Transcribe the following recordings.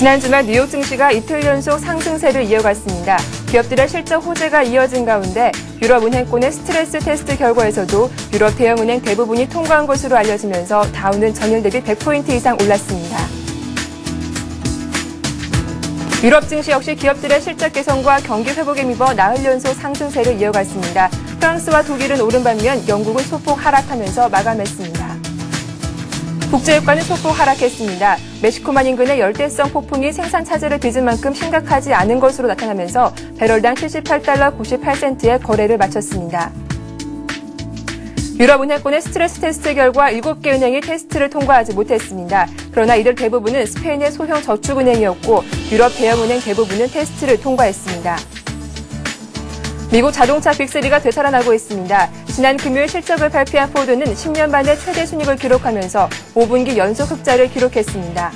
지난 주말 뉴욕 증시가 이틀 연속 상승세를 이어갔습니다. 기업들의 실적 호재가 이어진 가운데 유럽은행권의 스트레스 테스트 결과에서도 유럽 대형은행 대부분이 통과한 것으로 알려지면서 다우는 전일 대비 100포인트 이상 올랐습니다. 유럽 증시 역시 기업들의 실적 개선과 경기 회복에 힘입어 나흘 연속 상승세를 이어갔습니다. 프랑스와 독일은 오른 반면 영국은 소폭 하락하면서 마감했습니다. 국제유가는 소폭 하락했습니다. 멕시코만 인근의 열대성 폭풍이 생산 차질을 빚은 만큼 심각하지 않은 것으로 나타나면서 배럴당 78달러 98센트의 거래를 마쳤습니다. 유럽은행권의 스트레스 테스트 결과 7개 은행이 테스트를 통과하지 못했습니다. 그러나 이들 대부분은 스페인의 소형 저축은행이었고 유럽 대형은행 대부분은 테스트를 통과했습니다. 미국 자동차 빅3가 되살아나고 있습니다. 지난 금요일 실적을 발표한 포드는 10년 만에 최대 순이익을 기록하면서 5분기 연속 흑자를 기록했습니다.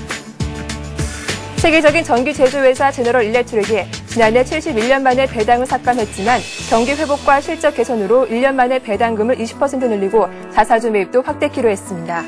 세계적인 전기 제조회사 제너럴 일렉트릭이 지난해 71년 만에 배당을 삭감했지만 경기 회복과 실적 개선으로 1년 만에 배당금을 20% 늘리고 자사주 매입도 확대키로 했습니다.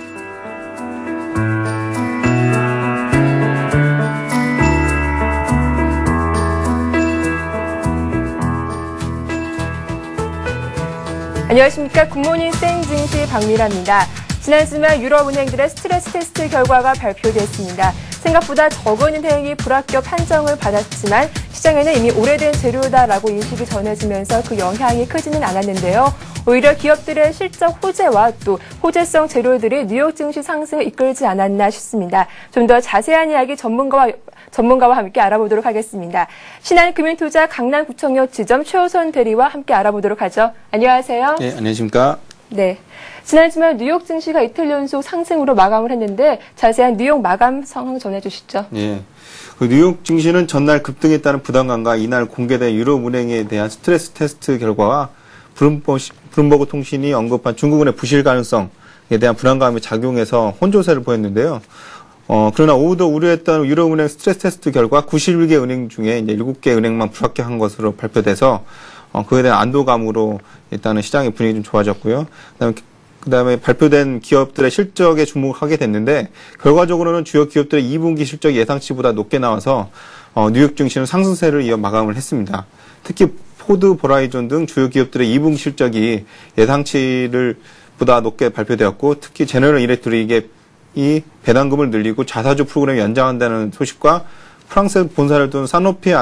안녕하십니까. 굿모닝 생증시 박미라입니다. 지난 주말 유럽은행들의 스트레스 테스트 결과가 발표됐습니다. 생각보다 적은 은행이 불합격 판정을 받았지만 시장에는 이미 오래된 재료다라고 인식이 전해지면서 그 영향이 크지는 않았는데요. 오히려 기업들의 실적 호재와 또 호재성 재료들이 뉴욕 증시 상승을 이끌지 않았나 싶습니다. 좀 더 자세한 이야기 전문가와 함께 알아보도록 하겠습니다. 신한금융투자 강남구청역 지점 최호선 대리와 함께 알아보도록 하죠. 안녕하세요. 네, 안녕하십니까. 네. 지난 주말 뉴욕 증시가 이틀 연속 상승으로 마감을 했는데 자세한 뉴욕 마감 상황 전해주시죠. 네. 그 뉴욕 증시는 전날 급등에 따른 부담감과 이날 공개된 유럽은행에 대한 스트레스 테스트 결과와 블룸버그 통신이 언급한 중국은행 부실 가능성에 대한 불안감이 작용해서 혼조세를 보였는데요. 그러나 오후도 우려했던 유럽은행 스트레스 테스트 결과 91개 은행 중에 이제 7개 은행만 불합격한 것으로 발표돼서 그에 대한 안도감으로 일단은 시장의 분위기 좀 좋아졌고요. 그다음에 발표된 기업들의 실적에 주목하게 됐는데 결과적으로는 주요 기업들의 2분기 실적이 예상치보다 높게 나와서 뉴욕 증시는 상승세를 이어 마감을 했습니다. 특히 포드, 버라이존 등 주요 기업들의 2분기 실적이 예상치를 보다 높게 발표되었고 특히 제너럴 일렉트릭의 이 배당금을 늘리고 자사주 프로그램을 연장한다는 소식과 프랑스 본사를 둔 사노피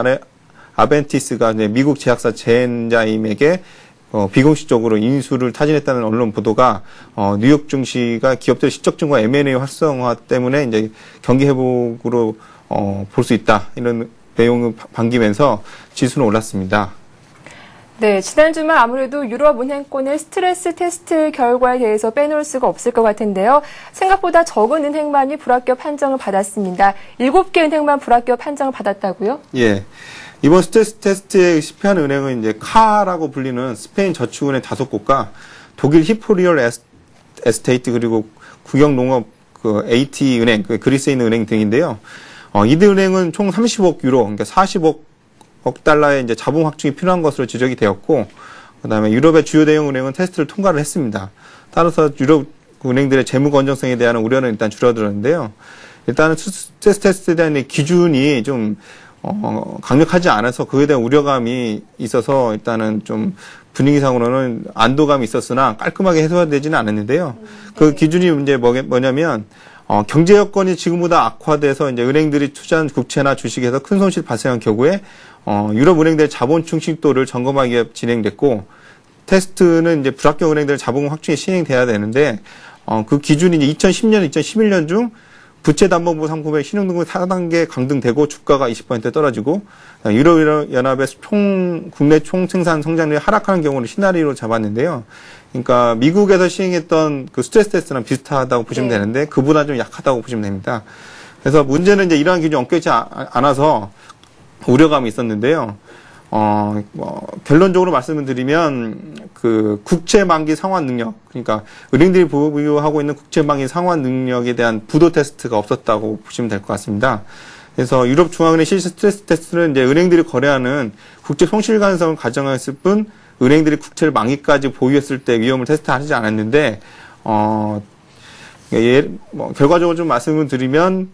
아벤티스가 미국 제약사 젠자임에게 비공식적으로 인수를 타진했다는 언론 보도가 뉴욕 증시가 기업들의 실적 증가 M&A 활성화 때문에 이제 경기 회복으로 볼 수 있다 이런 내용을 반기면서 지수는 올랐습니다. 네, 지난 주말 아무래도 유럽은행권의 스트레스 테스트 결과에 대해서 빼놓을 수가 없을 것 같은데요. 생각보다 적은 은행만이 불합격 판정을 받았습니다. 7개 은행만 불합격 판정을 받았다고요? 예. 이번 스트레스 테스트에 실패한 은행은 이제 카라고 불리는 스페인 저축은행 5곳과 독일 히포리얼 에스테이트 그리고 국영농업 AT 은행, 그리스에 있는 은행 등인데요. 이들 은행은 총 30억 유로, 그러니까 40억 달러의 이제 자본 확충이 필요한 것으로 지적이 되었고, 그다음에 유럽의 주요 대형 은행은 테스트를 통과를 했습니다. 따라서 유럽 은행들의 재무 건전성에 대한 우려는 일단 줄어들었는데요. 일단은 스트레스 테스트에 대한 기준이 좀 강력하지 않아서 그에 대한 우려감이 있어서 일단은 좀 분위기상으로는 안도감이 있었으나 깔끔하게 해소되지는 않았는데요. 그 기준이 이제 뭐냐면 경제 여건이 지금보다 악화돼서 이제 은행들이 투자한 국채나 주식에서 큰 손실 발생한 경우에 유럽 은행들의 자본 충실도를 점검하기 위해 진행됐고 테스트는 이제 불합격 은행들 자본 확충이 시행돼야 되는데 그 기준이 이제 2010년, 2011년 중 부채담보부 상품의 신용등급이 4단계 강등되고 주가가 20% 떨어지고 유럽연합의 국내 총생산 성장률이 하락하는 경우를 시나리오로 잡았는데요. 그러니까 미국에서 시행했던 그 스트레스 테스트랑 비슷하다고 보시면 되는데 그보다 좀 약하다고 보시면 됩니다. 그래서 문제는 이제 이러한 기준이 엉켜있지 않아서 우려감이 있었는데요. 결론적으로 말씀을 드리면, 국채 만기 상환 능력, 그러니까 은행들이 보유하고 있는 국채 만기 상환 능력에 대한 부도 테스트가 없었다고 보시면 될 것 같습니다. 그래서 유럽 중앙은행 실시 스트레스 테스트는 이제 은행들이 거래하는 국채 손실 가능성을 가정했을 뿐, 은행들이 국채를 만기까지 보유했을 때 위험을 테스트하지 않았는데, 결과적으로 좀 말씀을 드리면,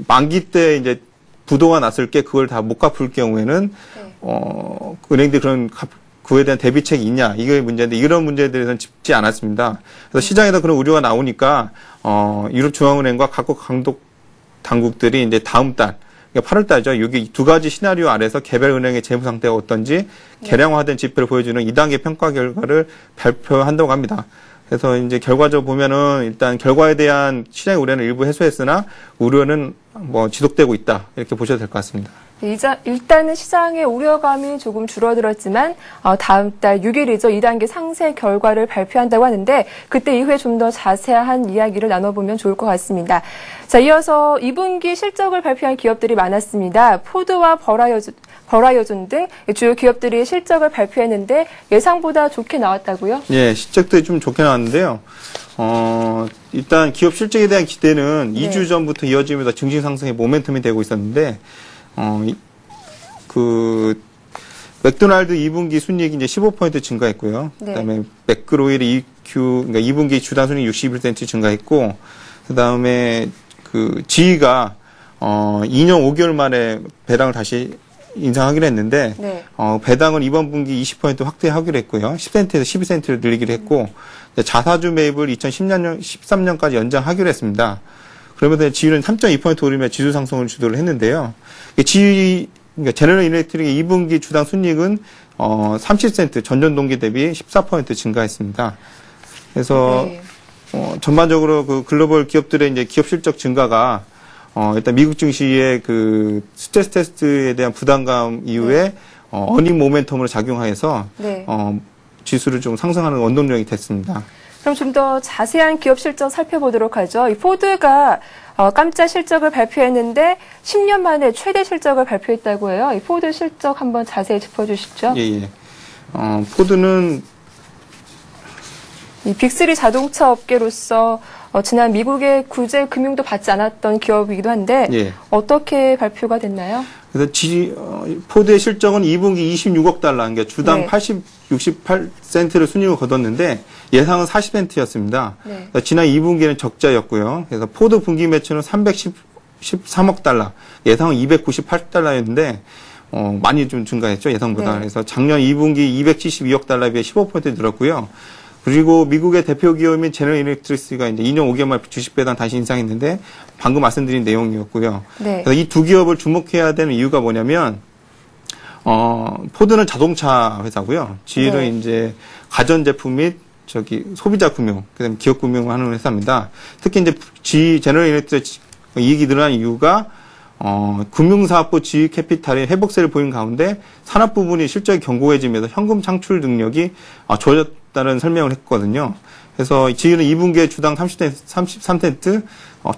만기 때 이제 부도가 났을 때 그걸 다 못 갚을 경우에는 은행들이 그에 대한 대비책이 있냐 이게 문제인데 이런 문제에 대해서는 짚지 않았습니다. 그래서 시장에다 그런 우려가 나오니까 유럽 중앙은행과 각국 감독 당국들이 이제 다음 달 8월 달죠. 여기 두 가지 시나리오 아래서 개별 은행의 재무 상태가 어떤지 개량화된 지표를 보여주는 2단계 평가 결과를 발표한다고 합니다. 그래서 이제 결과적으로 보면은 일단 결과에 대한 시장의 우려는 일부 해소했으나 우려는 뭐 지속되고 있다 이렇게 보셔도 될 것 같습니다. 일단은 시장의 우려감이 조금 줄어들었지만 다음 달 6일이죠. 2단계 상세 결과를 발표한다고 하는데 그때 이후에 좀 더 자세한 이야기를 나눠보면 좋을 것 같습니다. 자, 이어서 2분기 실적을 발표한 기업들이 많았습니다. 포드와 버라이어존 등 주요 기업들이 실적을 발표했는데 예상보다 좋게 나왔다고요? 예, 실적들이 좀 좋게 나왔는데요. 일단 기업 실적에 대한 기대는 2주 전부터 이어지면서 증시 상승의 모멘텀이 되고 있었는데 맥도날드 2분기 순이익이 이제 15% 증가했고요. 그다음에 맥그로일의 그러니까 2분기 주당 순이익 61% 증가했고, 그다음에 지위가 2년 5개월 만에 배당을 다시 인상하기로 했는데 배당은 이번 분기 20% 확대하기로 했고요. 10센트에서 12센트를 늘리기로 했고 자사주 매입을 2013년까지 연장하기로 했습니다. 그러면서 지위는 3.2% 오르며 지수 상승을 주도를 했는데요. 그러니까 제너럴 일렉트릭의 2분기 주당 순이익은 30센트 전년 동기 대비 14% 증가했습니다. 그래서 전반적으로 그 글로벌 기업들의 이제 기업 실적 증가가 일단 미국 증시의 그 스트레스 테스트에 대한 부담감 이후에 어닝 모멘텀으로 작용하여서 지수를 좀 상승하는 원동력이 됐습니다. 그럼 좀 더 자세한 기업 실적 살펴보도록 하죠. 이 포드가 깜짝 실적을 발표했는데 10년 만에 최대 실적을 발표했다고 해요. 이 포드 실적 한번 자세히 짚어주시죠. 예. 포드는 이 빅3 자동차 업계로서 지난 미국의 구제 금융도 받지 않았던 기업이기도 한데 어떻게 발표가 됐나요? 그래서 포드의 실적은 2분기 26억 달러, 그러니까 주당 68센트를 순이익을 거뒀는데 예상은 40센트였습니다. 그러니까 지난 2분기는 적자였고요. 그래서 포드 분기 매출은 313억 달러, 예상은 298달러였는데 많이 좀 증가했죠, 예상보다. 그래서 작년 2분기 272억 달러에 비해 15% 늘었고요. 그리고 미국의 대표 기업인 제너럴 일렉트릭스가 이제 2년 5개월 만에 주식 배당 다시 인상했는데 방금 말씀드린 내용이었고요. 그래서 이 두 기업을 주목해야 되는 이유가 뭐냐면 포드는 자동차 회사고요. GE는 이제 가전제품 및 소비자 금융, 그다음에 기업 금융을 하는 회사입니다. 특히 이제 제너럴 일렉트릭 이익이 늘어난 이유가 금융사업부 지위 캐피탈의 회복세를 보인 가운데 산업 부분이 실적이 견고해지면서 현금 창출 능력이 좋아졌다는 설명을 했거든요. 그래서 지위는 2분기에 주당 33센트,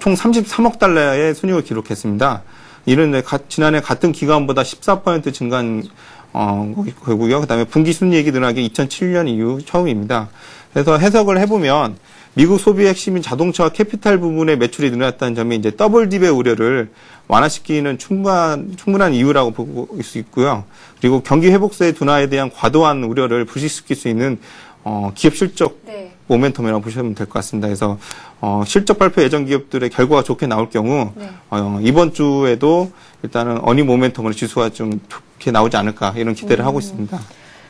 총 33억 달러의 순이익을 기록했습니다. 이는 지난해 같은 기간보다 14% 증가한 거고요. 그다음에 분기 순이익이 늘어난 게 2007년 이후 처음입니다. 그래서 해석을 해보면 미국 소비의 핵심인 자동차와 캐피탈 부분의 매출이 늘어났다는 점이 이제 더블 딥의 우려를 완화시키는 충분한 이유라고 볼 수 있고요. 그리고 경기 회복세의 둔화에 대한 과도한 우려를 불식시킬 수 있는 기업 실적 모멘텀이라고 보시면 될 것 같습니다. 그래서 실적 발표 예정 기업들의 결과가 좋게 나올 경우 이번 주에도 일단은 어닝 모멘텀으로 지수가 좀 좋게 나오지 않을까 이런 기대를 하고 있습니다.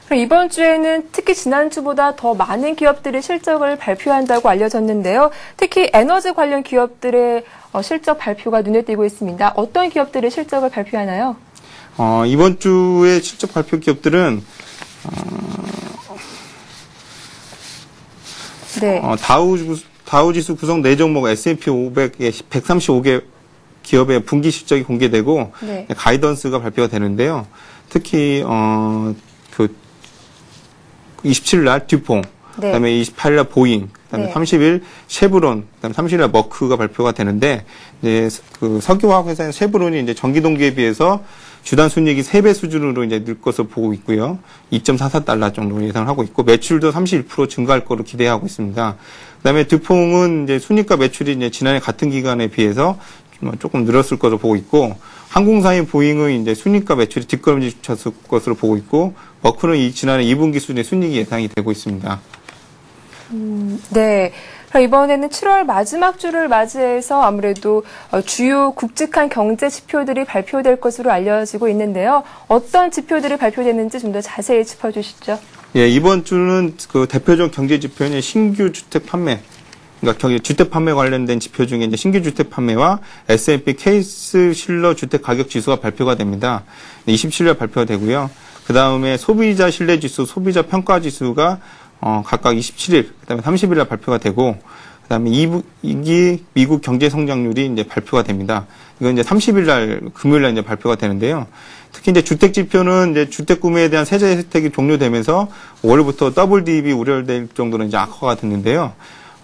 그럼 이번 주에는 특히 지난주보다 더 많은 기업들이 실적을 발표한다고 알려졌는데요. 특히 에너지 관련 기업들의 실적 발표가 눈에 띄고 있습니다. 어떤 기업들이 실적을 발표하나요? 이번 주에 실적 발표 기업들은 다우지수 구성 4종목 S&P 500의 135개 기업의 분기 실적이 공개되고 가이던스가 발표가 되는데요. 특히 27일 날 듀퐁, 그다음에 28일 날 보잉, 그다음에 30일 쉐브론, 그다음에 30일 날 머크가 발표가 되는데 이제 그 석유화학 회사인 쉐브론이 이제 전기 동기에 비해서 주당 순이익이 3배 수준으로 이제 늘 것으로 보고 있고요. 2.44달러 정도 예상을 하고 있고 매출도 31% 증가할 거로 기대하고 있습니다. 그다음에 듀퐁은 이제 순이익과 매출이 이제 지난해 같은 기간에 비해서 조금 늘었을 것으로 보고 있고 항공사인 보잉은 이제 순이익과 매출이 뒷걸음질 쳤을 것으로 보고 있고 머크는 지난해 2분기 수준의 순이익이 예상이 되고 있습니다. 네. 그럼 이번에는 7월 마지막 주를 맞이해서 아무래도 주요 굵직한 경제 지표들이 발표될 것으로 알려지고 있는데요. 어떤 지표들이 발표됐는지 좀 더 자세히 짚어주시죠. 예, 이번 주는 그 대표적 경제 지표는 신규 주택 판매, 그러니까 주택 판매 관련된 지표 중에 이제 신규 주택 판매와 S&P 케이스 실러 주택 가격 지수가 발표가 됩니다. 27일 발표가 되고요. 그 다음에 소비자 신뢰 지수, 소비자 평가 지수가 각각 27일, 그다음에 30일 발표가 되고, 그다음에 미국 경제 성장률이 이제 발표가 됩니다. 이건 이제 30일 날 금요일 날 이제 발표가 되는데요. 특히 이제 주택 지표는 이제 주택 구매에 대한 세제 혜택이 종료되면서 5월부터 더블 디입이 우려될 정도로 이제 악화가 됐는데요.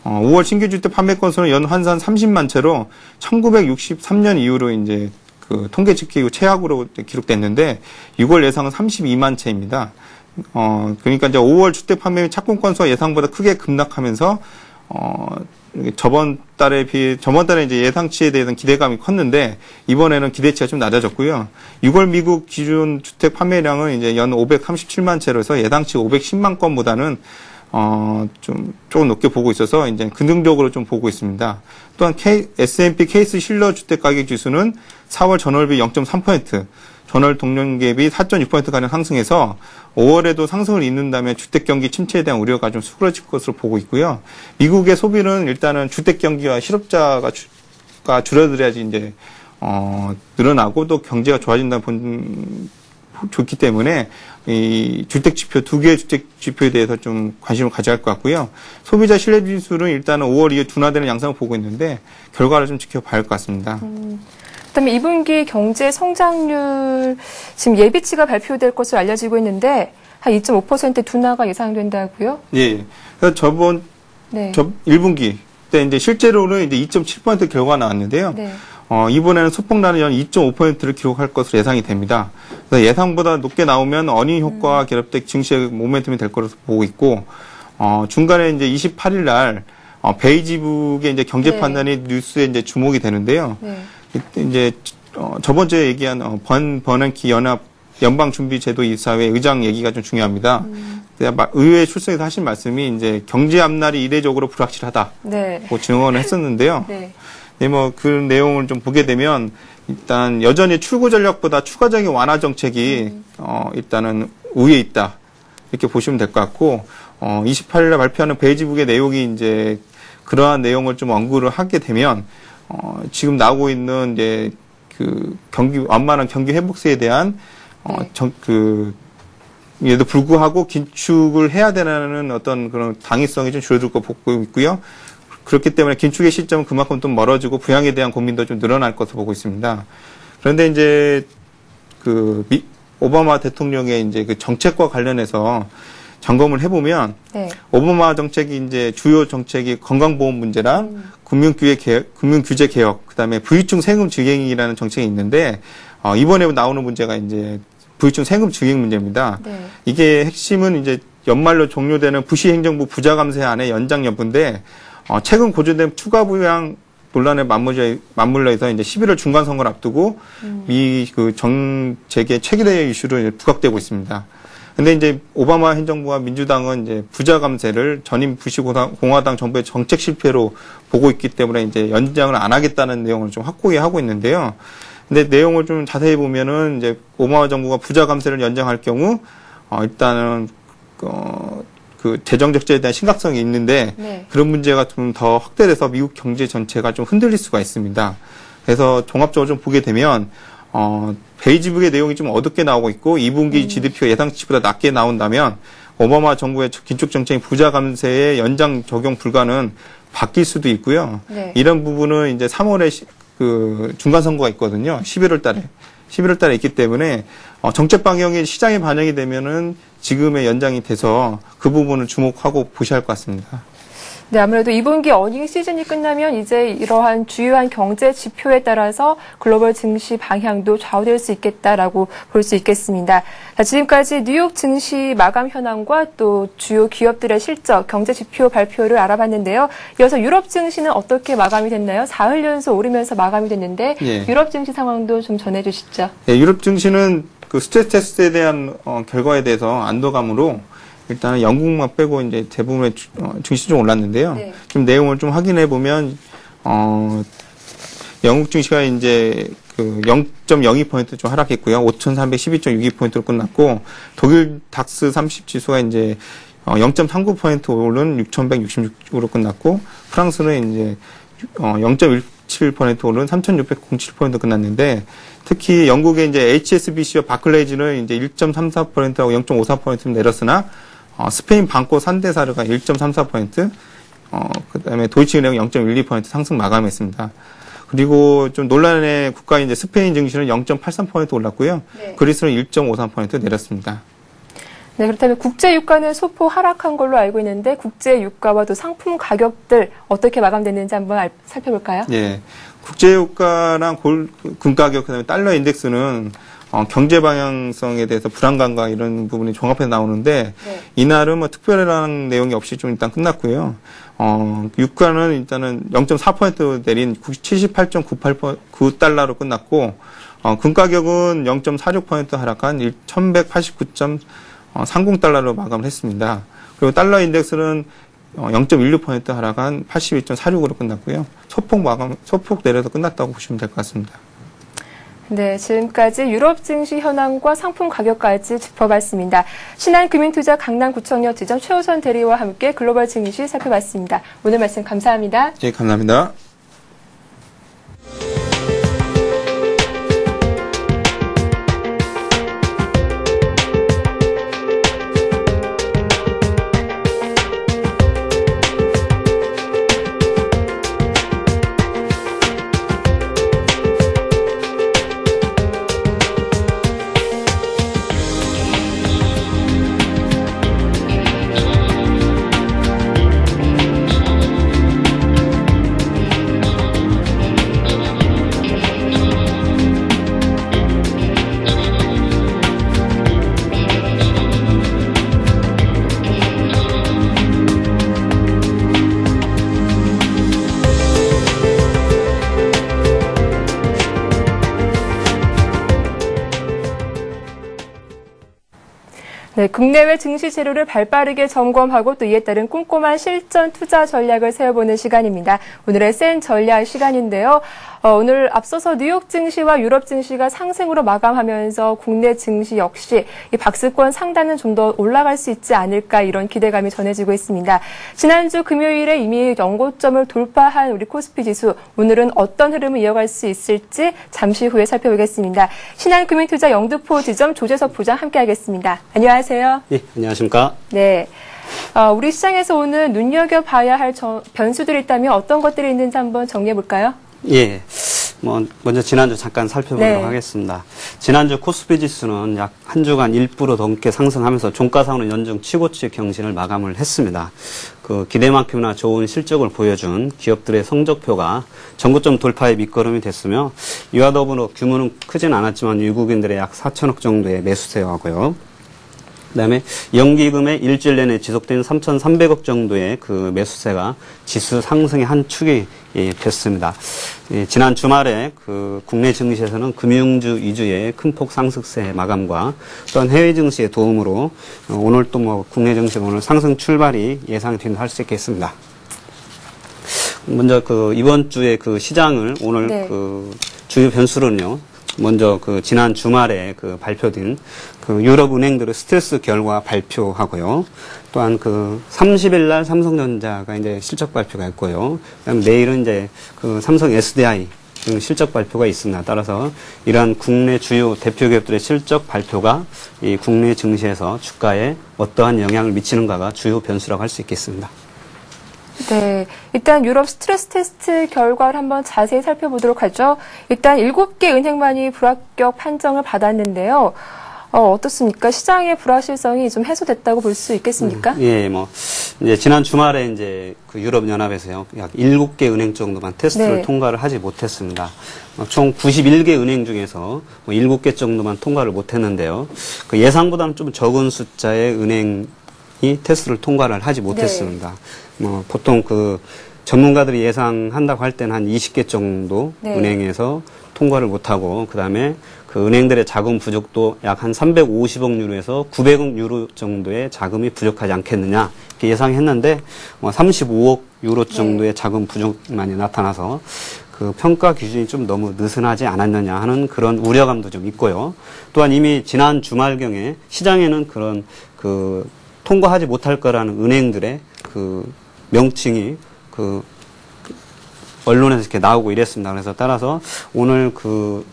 5월 신규 주택 판매 건수는 연 환산 30만 채로 1963년 이후로 이제 그 통계 집계 이후 최악으로 기록됐는데 6월 예상은 32만 채입니다. 그러니까 이제 5월 주택 판매 착공 건수가 예상보다 크게 급락하면서 저번 달에 이제 예상치에 대해서는 기대감이 컸는데 이번에는 기대치가 좀 낮아졌고요. 6월 미국 기준 주택 판매량은 이제 연 537만 채로서 예상치 510만 건보다는 조금 높게 보고 있어서 이제 긍정적으로 좀 보고 있습니다. 또한 S&P 케이스 실러 주택 가격 지수는 4월 전월비 0.3%, 전월 동년계비 4.6%가량 상승해서 5월에도 상승을 잇는다면 주택 경기 침체에 대한 우려가 좀 수그러질 것으로 보고 있고요. 미국의 소비는 일단은 주택 경기와 실업자가 줄어들어야지 이제 늘어나고 또 경제가 좋아진다는 좋기 때문에 이 주택 지표 두 개의 주택 지표에 대해서 좀 관심을 가져야 할 것 같고요. 소비자 신뢰 지수는 일단은 5월 이후에 둔화되는 양상을 보고 있는데 결과를 좀 지켜봐야 할 것 같습니다. 그다음에 2분기 경제 성장률 지금 예비치가 발표될 것으로 알려지고 있는데 한 2.5% 둔화가 예상된다고요? 예. 그래서 1분기 때 이제 실제로는 이제 2.7% 결과가 나왔는데요. 네. 이번에는 소폭 나는 연 2.5%를 기록할 것으로 예상이 됩니다. 그래서 예상보다 높게 나오면 어닝 효과와 결합된 증시의 모멘텀이 될 것으로 보고 있고, 중간에 이제 28일 날, 베이지북의 이제 경제 판단이 뉴스에 이제 주목이 되는데요. 네. 이제, 저번 주에 얘기한 버넌키 연방준비제도 이사회 의장 얘기가 좀 중요합니다. 의회 출석에서 하신 말씀이 이제 경제 앞날이 이례적으로 불확실하다. 네. 증언을 했었는데요. 네. 네, 그 내용을 좀 보게 되면, 일단, 여전히 출구 전략보다 추가적인 완화 정책이, 일단은 우위에 있다. 이렇게 보시면 될 것 같고, 28일에 발표하는 베이지북의 내용이 이제, 그러한 내용을 좀 언급을 하게 되면, 지금 나오고 있는 이제, 완만한 경기 회복세에 대한, 에도 불구하고 긴축을 해야 되는 어떤 그런 당위성이 좀 줄어들 거 보고 있고요. 그렇기 때문에 긴축의 시점은 그만큼 좀 멀어지고 부양에 대한 고민도 좀 늘어날 것으로 보고 있습니다. 그런데 이제 오바마 대통령의 이제 그 정책과 관련해서 점검을 해보면 오바마 정책이 이제 주요 정책이 건강보험 문제랑 금융규제 개혁, 그다음에 부유층 세금 증액이라는 정책이 있는데 이번에 나오는 문제가 이제 부유층 세금 증액 문제입니다. 네. 이게 핵심은 이제 연말로 종료되는 부시 행정부 부자 감세안의 연장 여부인데. 최근 고조된 추가 부양 논란에 맞물려 있어 이제 11월 중간 선거를 앞두고 그 정책의 최대 이슈로 부각되고 있습니다. 근데 이제 오바마 행정부와 민주당은 이제 부자 감세를 전임 부시 공화당 정부의 정책 실패로 보고 있기 때문에 이제 연장을 안 하겠다는 내용을 좀 확고히 하고 있는데요. 근데 내용을 좀 자세히 보면은 이제 오바마 정부가 부자 감세를 연장할 경우 일단은 그 재정 적자에 대한 심각성이 있는데 그런 문제가 좀 더 확대돼서 미국 경제 전체가 좀 흔들릴 수가 있습니다. 그래서 종합적으로 좀 보게 되면 베이지북의 내용이 좀 어둡게 나오고 있고 2분기 GDP가 예상치보다 낮게 나온다면 오바마 정부의 긴축 정책인 부자 감세의 연장 적용 불가는 바뀔 수도 있고요. 이런 부분은 이제 3월에 그 중간 선거가 있거든요. 11월 달에 있기 때문에 정책 방향이 시장에 반영이 되면은 지금의 연장이 돼서 그 부분을 주목하고 보셔야 할 것 같습니다. 네, 아무래도 2분기 어닝 시즌이 끝나면 이제 이러한 주요한 경제 지표에 따라서 글로벌 증시 방향도 좌우될 수 있겠다라고 볼 수 있겠습니다. 자, 지금까지 뉴욕 증시 마감 현황과 또 주요 기업들의 실적, 경제 지표 발표를 알아봤는데요. 이어서 유럽 증시는 어떻게 마감이 됐나요? 사흘 연속 오르면서 마감이 됐는데 유럽 증시 상황도 좀 전해주시죠. 유럽 증시는 그 스트레스 테스트에 대한 결과에 대해서 안도감으로 일단은 영국만 빼고 이제 대부분의 증시 좀 올랐는데요. 네. 좀 내용을 좀 확인해 보면 영국 증시가 이제 그 0.02포인트 좀 하락했고요. 5,312.62포인트로 끝났고, 독일 닥스 30 지수가 이제 0.39포인트 오른 6,166으로 끝났고, 프랑스는 이제 0.17% 오른 3,607포인트 끝났는데, 특히 영국의 이제 HSBC와 바클레이즈는 이제 1.34%하고 0.54포인트 내렸으나, 스페인 방코 산데사르가 1.34%, 그다음에 도이치은행은 0.12% 상승 마감했습니다. 그리고 좀 논란의 국가인 이제 스페인 증시는 0.83% 올랐고요. 네. 그리스는 1.53% 내렸습니다. 네, 그렇다면 국제 유가는 소폭 하락한 걸로 알고 있는데 국제 유가와 또 상품 가격들 어떻게 마감됐는지 한번 살펴볼까요? 네. 국제 유가랑 금 가격 그다음에 달러 인덱스는 경제 방향성에 대해서 불안감과 이런 부분이 종합해서 나오는데 네. 이날은 뭐 특별한 내용이 없이 좀 일단 끝났고요. 유가는 일단은 0.4% 내린 78.98 끝났고, 금 가격은 0.46% 하락한 1189.30달러로 마감을 했습니다. 그리고 달러 인덱스는 0.16% 하락한 82.46으로 끝났고요. 소폭 내려서 끝났다고 보시면 될 것 같습니다. 네, 지금까지 유럽 증시 현황과 상품 가격까지 짚어봤습니다. 신한금융투자 강남구청역 지점 최우선 대리와 함께 글로벌 증시 살펴봤습니다. 오늘 말씀 감사합니다. 네, 감사합니다. 네, 국내외 증시 재료를 발빠르게 점검하고 또 이에 따른 꼼꼼한 실전 투자 전략을 세워보는 시간입니다. 오늘의 센 전략 시간인데요. 오늘 앞서서 뉴욕 증시와 유럽 증시가 상승으로 마감하면서 국내 증시 역시 이 박스권 상단은 좀 더 올라갈 수 있지 않을까 이런 기대감이 전해지고 있습니다. 지난주 금요일에 이미 연고점을 돌파한 우리 코스피 지수, 오늘은 어떤 흐름을 이어갈 수 있을지 잠시 후에 살펴보겠습니다. 신한금융투자 영등포 지점 조재석 부장 함께하겠습니다. 안녕하세요. 예, 안녕하십니까. 네. 우리 시장에서 오늘 눈여겨봐야 할 변수들이 있다면 어떤 것들이 있는지 한번 정리해볼까요? 예. 먼저 지난주 잠깐 살펴보도록 네. 하겠습니다. 지난주 코스피 지수는 약 한 주간 1% 넘게 상승하면서 종가상으로 연중 최고치 경신을 마감을 했습니다. 그 기대만큼이나 좋은 실적을 보여준 기업들의 성적표가 전고점 돌파의 밑거름이 됐으며 이와 더불어 규모는 크진 않았지만 외국인들의 약 4천억 정도의 매수세하고요. 그다음에 연기금의 일주일 내내 지속된 3,300억 정도의 그 매수세가 지수 상승의 한 축이 됐습니다. 지난 주말에 그 국내 증시에서는 금융주 위주의 큰 폭 상승세 마감과 또한 해외 증시의 도움으로 오늘 또 뭐 국내 증시 오늘 상승 출발이 예상이 된다 할 수 있겠습니다. 먼저 그 이번 주에 그 시장을 오늘 네. 그 주요 변수로는요. 먼저 그 지난 주말에 그 발표된 그 유럽 은행들의 스트레스 결과 발표하고요. 또한 그 30일 날 삼성전자가 이제 실적 발표가 있고요. 그다음 내일은 이제 그 삼성 SDI 등 실적 발표가 있습니다. 따라서 이러한 국내 주요 대표 기업들의 실적 발표가 이 국내 증시에서 주가에 어떠한 영향을 미치는가가 주요 변수라고 할 수 있겠습니다. 네, 일단 유럽 스트레스 테스트 결과를 한번 자세히 살펴보도록 하죠. 일단 7개 은행만이 불합격 판정을 받았는데요. 어떻습니까? 시장의 불확실성이 좀 해소됐다고 볼 수 있겠습니까? 예, 이제 지난 주말에 이제 그 유럽 연합에서요, 약 7개 은행 정도만 테스트를 네. 통과를 하지 못했습니다. 총 91개 은행 중에서 7개 정도만 통과를 못했는데요. 그 예상보다는 좀 적은 숫자의 은행이 테스트를 통과를 하지 못했습니다. 보통 그 전문가들이 예상한다고 할 때는 한 20개 정도 네. 은행에서 통과를 못하고 그다음에 그 은행들의 자금 부족도 약 한 350억 유로에서 900억 유로 정도의 자금이 부족하지 않겠느냐 이렇게 예상했는데 35억 유로 정도의 자금 부족만이 나타나서 그 평가 기준이 좀 너무 느슨하지 않았느냐 하는 그런 우려감도 좀 있고요. 또한 이미 지난 주말경에 시장에는 그런 그 통과하지 못할 거라는 은행들의 그 명칭이 그 언론에서 이렇게 나오고 이랬습니다. 그래서 따라서 오늘 그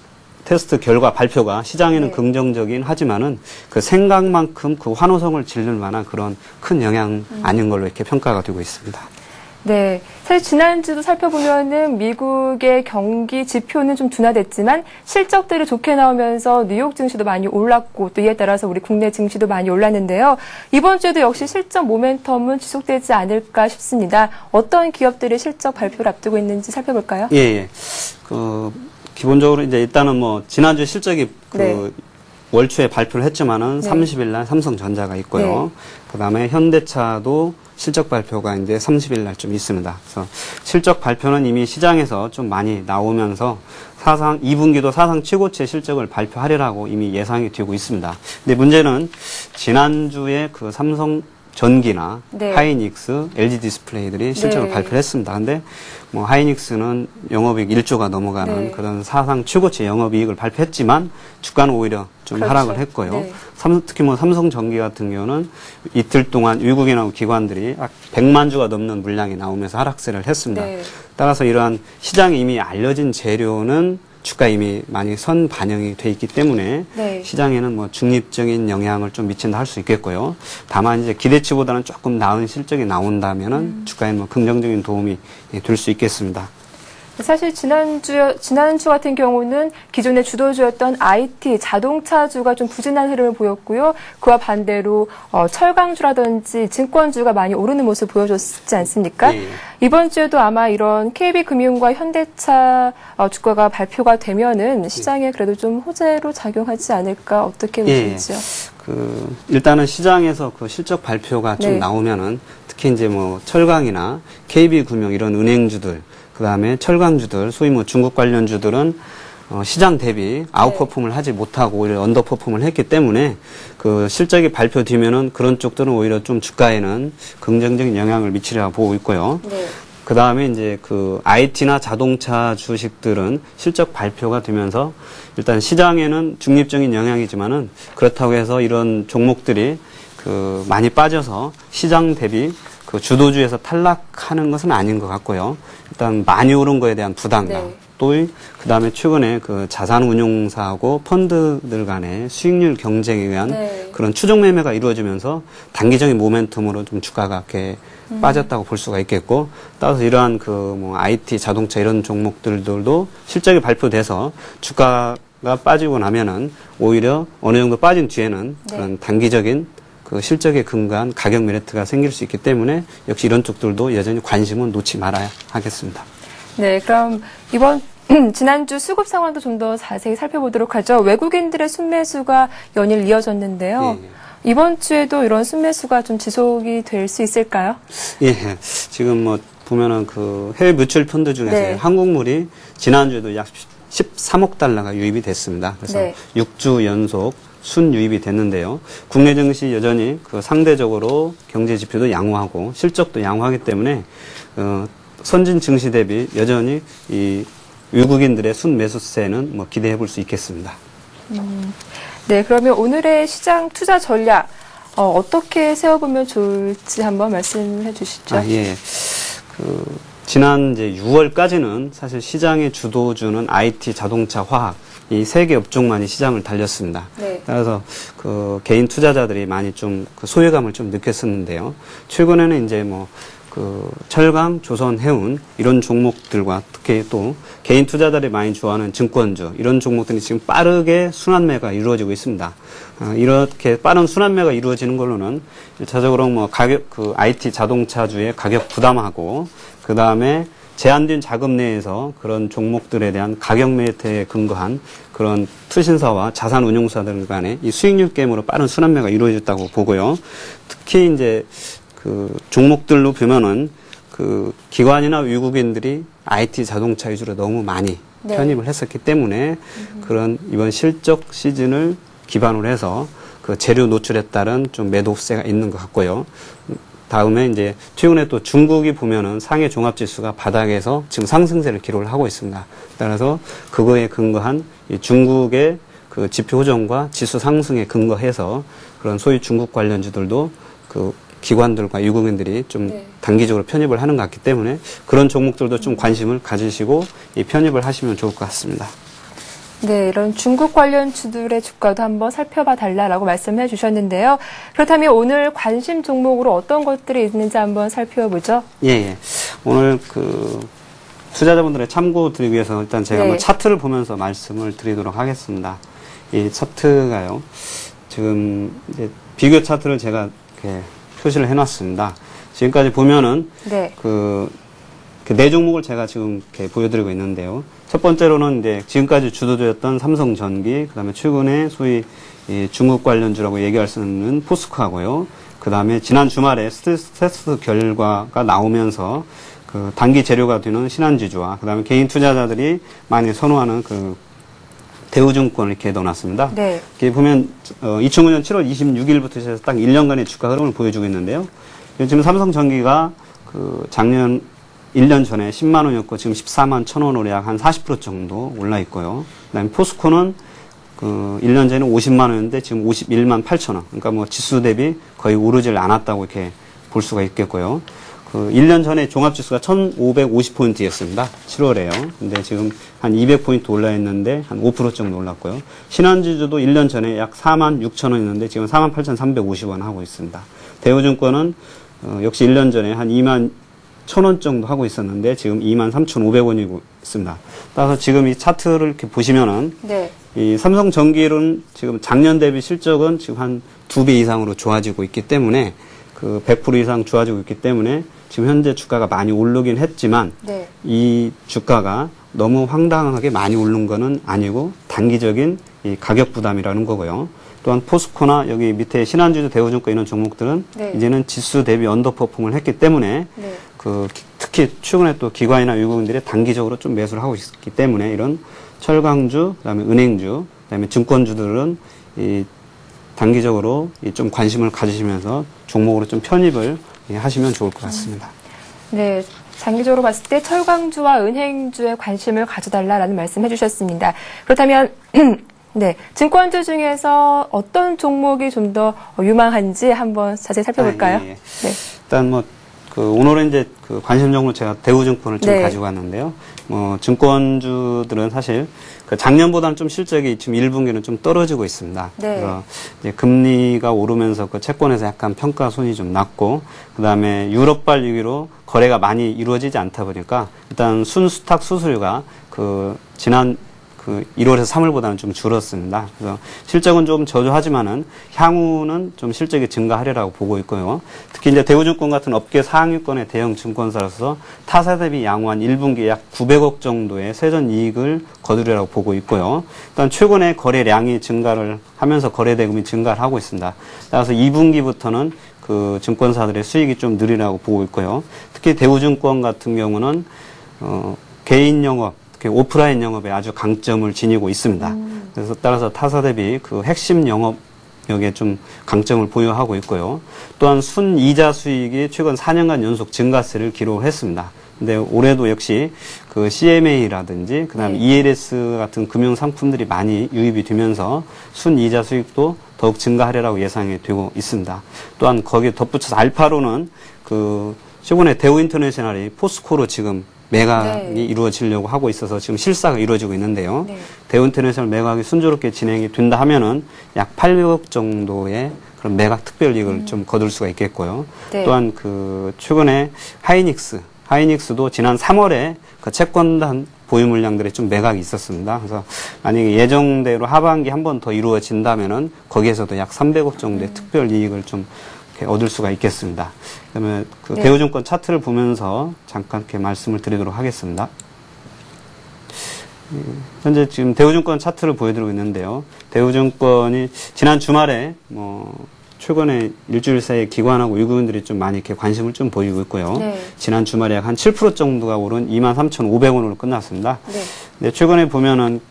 테스트 결과 발표가 시장에는 네. 긍정적이긴 하지만은 그 생각만큼 그 환호성을 질릴 만한 그런 큰 영향 아닌 걸로 이렇게 평가가 되고 있습니다. 네. 사실 지난주도 살펴보면은 미국의 경기 지표는 좀 둔화됐지만 실적들이 좋게 나오면서 뉴욕 증시도 많이 올랐고 또 이에 따라서 우리 국내 증시도 많이 올랐는데요. 이번 주에도 역시 실적 모멘텀은 지속되지 않을까 싶습니다. 어떤 기업들이 실적 발표를 앞두고 있는지 살펴볼까요? 예, 예. 기본적으로 이제 일단은 뭐 지난주 실적이 네. 월초에 발표를 했지만은 네. 30일 날 삼성전자가 있고요. 네. 그다음에 현대차도 실적 발표가 이제 30일 날 좀 있습니다. 그래서 실적 발표는 이미 시장에서 좀 많이 나오면서 사상 2분기도 사상 최고치의 실적을 발표하리라고 이미 예상이 되고 있습니다. 근데 문제는 지난주에 그 삼성 전기나 네. 하이닉스, LG 디스플레이들이 실적을 네. 발표를 했습니다. 근데 뭐 하이닉스는 영업이익 1조가 넘어가는 네. 그런 사상 최고치 영업이익을 발표했지만 주가는 오히려 좀 그렇죠. 하락을 했고요. 네. 특히 뭐 삼성전기 같은 경우는 이틀 동안 외국인하고 기관들이 100만 주가 넘는 물량이 나오면서 하락세를 했습니다. 네. 따라서 이러한 시장에 이미 알려진 재료는 주가에 이미 많이 선 반영이 돼 있기 때문에 네. 시장에는 뭐 중립적인 영향을 좀 미친다 할 수 있겠고요. 다만 이제 기대치보다는 조금 나은 실적이 나온다면은 주가에 뭐 긍정적인 도움이 될 수 있겠습니다. 사실 지난주 같은 경우는 기존의 주도주였던 IT, 자동차주가 좀 부진한 흐름을 보였고요. 그와 반대로 철강주라든지 증권주가 많이 오르는 모습을 보여줬지 않습니까? 예. 이번 주에도 아마 이런 KB금융과 현대차 주가가 발표가 되면은 시장에 그래도 좀 호재로 작용하지 않을까 어떻게 보시는지요? 일단은 시장에서 그 실적 발표가 좀 네. 나오면은 특히 이제 뭐 철강이나 KB금융 이런 은행주들 그다음에 철강주들, 소위 뭐 중국 관련주들은 시장 대비 아웃퍼폼을 하지 못하고 오히려 언더퍼폼을 했기 때문에 그 실적이 발표되면은 그런 쪽들은 오히려 좀 주가에는 긍정적인 영향을 미치리라고 보고 있고요. 네. 그 다음에 이제 그 IT나 자동차 주식들은 실적 발표가 되면서 일단 시장에는 중립적인 영향이지만은 그렇다고 해서 이런 종목들이 그 많이 빠져서 시장 대비 그 주도주에서 탈락하는 것은 아닌 것 같고요. 일단 많이 오른 거에 대한 부담감. 네. 또 그다음에 최근에 그 자산운용사하고 펀드들 간의 수익률 경쟁에 의한 네. 그런 추종 매매가 이루어지면서 단기적인 모멘텀으로 좀 주가가 이렇게 빠졌다고 볼 수가 있겠고, 따라서 이러한 그 뭐 IT, 자동차 이런 종목들도 실적이 발표돼서 주가가 빠지고 나면은 오히려 어느 정도 빠진 뒤에는 네. 그런 단기적인 그 실적에 근거한 가격 메리트가 생길 수 있기 때문에 역시 이런 쪽들도 여전히 관심은 놓지 말아야 하겠습니다. 네, 그럼 이번 지난주 수급 상황도 좀 더 자세히 살펴보도록 하죠. 외국인들의 순매수가 연일 이어졌는데요. 예. 이번 주에도 이런 순매수가 좀 지속이 될 수 있을까요? 예, 지금 뭐 보면은 그 해외 뮤추얼 펀드 중에서 네. 한국물이 지난주에도 약 13억 달러가 유입이 됐습니다. 그래서 네. 6주 연속 순유입이 됐는데요. 국내 증시 여전히 그 상대적으로 경제 지표도 양호하고 실적도 양호하기 때문에 선진 증시 대비 여전히 이 외국인들의 순매수세는 뭐 기대해 볼 수 있겠습니다. 네, 그러면 오늘의 시장 투자 전략 어떻게 세워보면 좋을지 한번 말씀해 주시죠. 예. 지난 이제 6월까지는 사실 시장의 주도주는 IT, 자동차, 화학 이 세 개 업종만이 시장을 달렸습니다. 네. 따라서 그 개인 투자자들이 많이 좀 그 소외감을 좀 느꼈었는데요. 최근에는 이제 뭐 그 철강, 조선, 해운 이런 종목들과 특히 또 개인 투자자들이 많이 좋아하는 증권주 이런 종목들이 지금 빠르게 순환매가 이루어지고 있습니다. 이렇게 빠른 순환매가 이루어지는 걸로는 1차적으로 뭐 가격 그 IT 자동차주의 가격 부담하고 그 다음에 제한된 자금 내에서 그런 종목들에 대한 가격 메리트에 근거한 그런 투신사와 자산운용사들 간의 이 수익률 게임으로 빠른 순환매가 이루어졌다고 보고요. 특히 이제 그 종목들로 보면은 그 기관이나 외국인들이 IT 자동차 위주로 너무 많이 네. 편입을 했었기 때문에 그런 이번 실적 시즌을 기반으로 해서 그 재료 노출에 따른 좀 매도세가 있는 것 같고요. 다음에 이제 최근에 또 중국이 보면은 상해 종합지수가 바닥에서 지금 상승세를 기록을 하고 있습니다. 따라서 그거에 근거한 이 중국의 그 지표 호정과 지수 상승에 근거해서 그런 소위 중국 관련주들도 그 기관들과 유국인들이 좀 네. 단기적으로 편입을 하는 것 같기 때문에 그런 종목들도 좀 관심을 가지시고 이 편입을 하시면 좋을 것 같습니다. 네, 이런 중국 관련주들의 주가도 한번 살펴봐 달라라고 말씀해 주셨는데요. 그렇다면 오늘 관심 종목으로 어떤 것들이 있는지 한번 살펴보죠. 예. 오늘 그 투자자분들의 참고 드리기 위해서 일단 제가 네. 한번 차트를 보면서 말씀을 드리도록 하겠습니다. 이 차트가요. 지금 이제 비교 차트를 제가 이렇게 표시를 해놨습니다. 지금까지 보면은 네. 그 네 종목을 제가 지금 이렇게 보여드리고 있는데요. 첫 번째로는 이제 지금까지 주도주였던 삼성전기, 그다음에 최근에 소위 이 중국 관련주라고 얘기할 수 있는 포스코하고요. 그다음에 지난 주말에 스트레스 테스트 결과가 나오면서 그 단기 재료가 되는 신한지주와 그다음에 개인 투자자들이 많이 선호하는 그 대우증권을 이렇게 넣어놨습니다. 네. 이렇게 보면 2009년 7월 26일부터 시작해서 딱 1년간의 주가 흐름을 보여주고 있는데요. 지금 삼성전기가 그 작년 1년 전에 10만 원이었고 지금 14만 1,000원으로 약 한 40% 정도 올라 있고요. 그다음에 포스코는 그 1년 전에는 50만 원이었는데 지금 51만 8,000원. 그러니까 뭐 지수 대비 거의 오르질 않았다고 이렇게 볼 수가 있겠고요. 그 1년 전에 종합지수가 1,550포인트였습니다. 7월에요. 근데 지금 한 200포인트 올라 있는데 한 5% 정도 올랐고요. 신한지주도 1년 전에 약 4만 6천 원이었는데 지금 4만 8,350원 하고 있습니다. 대우증권은 역시 1년 전에 한 2만 1,000원 정도 하고 있었는데 지금 23,500원이고 있습니다. 따라서 지금 이 차트를 이렇게 보시면은 네. 이 삼성전기는 지금 작년 대비 실적은 지금 한 2배 이상으로 좋아지고 있기 때문에 그 100% 이상 좋아지고 있기 때문에 지금 현재 주가가 많이 오르긴 했지만 네. 이 주가가 너무 황당하게 많이 오른 거는 아니고 단기적인 이 가격 부담이라는 거고요. 또한 포스코나 여기 밑에 신한지주, 대우증권 이런 종목들은 네. 이제는 지수 대비 언더퍼폼을 했기 때문에 네. 그 특히 최근에 또 기관이나 유국인들이 단기적으로 좀 매수를 하고 있기 때문에 이런 철강주, 그다음에 은행주, 그다음에 증권주들은 이 단기적으로 좀 관심을 가지시면서 종목으로 좀 편입을 하시면 좋을 것 같습니다. 네. 장기적으로 봤을 때 철강주와 은행주에 관심을 가져달라라는 말씀 해주셨습니다. 그렇다면 네, 증권주 중에서 어떤 종목이 좀 더 유망한지 한번 자세히 살펴볼까요? 예. 네. 일단 뭐 그 오늘은 이제 그 관심 종목 제가 대우증권을 지금 네. 가지고 왔는데요. 뭐 증권주들은 사실 그 작년보다는 좀 실적이 지금 1분기는 좀 떨어지고 있습니다. 네. 그래서 이제 금리가 오르면서 그 채권에서 약간 평가 손이 좀 낮고 그다음에 유럽발 위기로 거래가 많이 이루어지지 않다 보니까 일단 순수탁 수수료가 그 지난 그 1월에서 3월보다는 좀 줄었습니다. 그래서 실적은 좀 저조하지만은 향후는 좀 실적이 증가하리라고 보고 있고요. 특히 이제 대우증권 같은 업계 상위권의 대형 증권사로서 타사 대비 양호한 1분기 약 900억 정도의 세전 이익을 거두리라고 보고 있고요. 일단 최근에 거래량이 증가를 하면서 거래 대금이 증가를 하고 있습니다. 따라서 2분기부터는 그 증권사들의 수익이 좀 느리라고 보고 있고요. 특히 대우증권 같은 경우는 개인 영업 오프라인 영업에 아주 강점을 지니고 있습니다. 그래서 따라서 타사 대비 그 핵심 영업력에 좀 강점을 보유하고 있고요. 또한 순이자 수익이 최근 4년간 연속 증가세를 기록을 했습니다. 근데 올해도 역시 그 CMA라든지 그다음에 ELS 같은 금융 상품들이 많이 유입이 되면서 순이자 수익도 더욱 증가하리라고 예상이 되고 있습니다. 또한 거기에 덧붙여서 알파로는 그 최근에 대우인터내셔널이 포스코로 지금 매각이 네. 이루어지려고 하고 있어서 지금 실사가 이루어지고 있는데요. 네. 대우인터내셔널 매각이 순조롭게 진행이 된다 하면은 약 800억 정도의 그런 매각 특별 이익을 좀 거둘 수가 있겠고요. 네. 또한 그 최근에 하이닉스도 지난 3월에 그 채권단 보유 물량들이 좀 매각이 있었습니다. 그래서 만약에 예정대로 하반기 한 번 더 이루어진다면은 거기에서도 약 300억 정도의 특별 이익을 좀 얻을 수가 있겠습니다. 그다음에 그 네. 대우증권 차트를 보면서 잠깐 이렇게 말씀을 드리도록 하겠습니다. 현재 지금 대우증권 차트를 보여드리고 있는데요. 대우증권이 지난 주말에 최근에 일주일 사이에 기관하고 외국인들이 좀 많이 이렇게 관심을 좀 보이고 있고요. 네. 지난 주말에 약 한 7% 정도가 오른 23,500원으로 끝났습니다. 네. 근데 최근에 보면은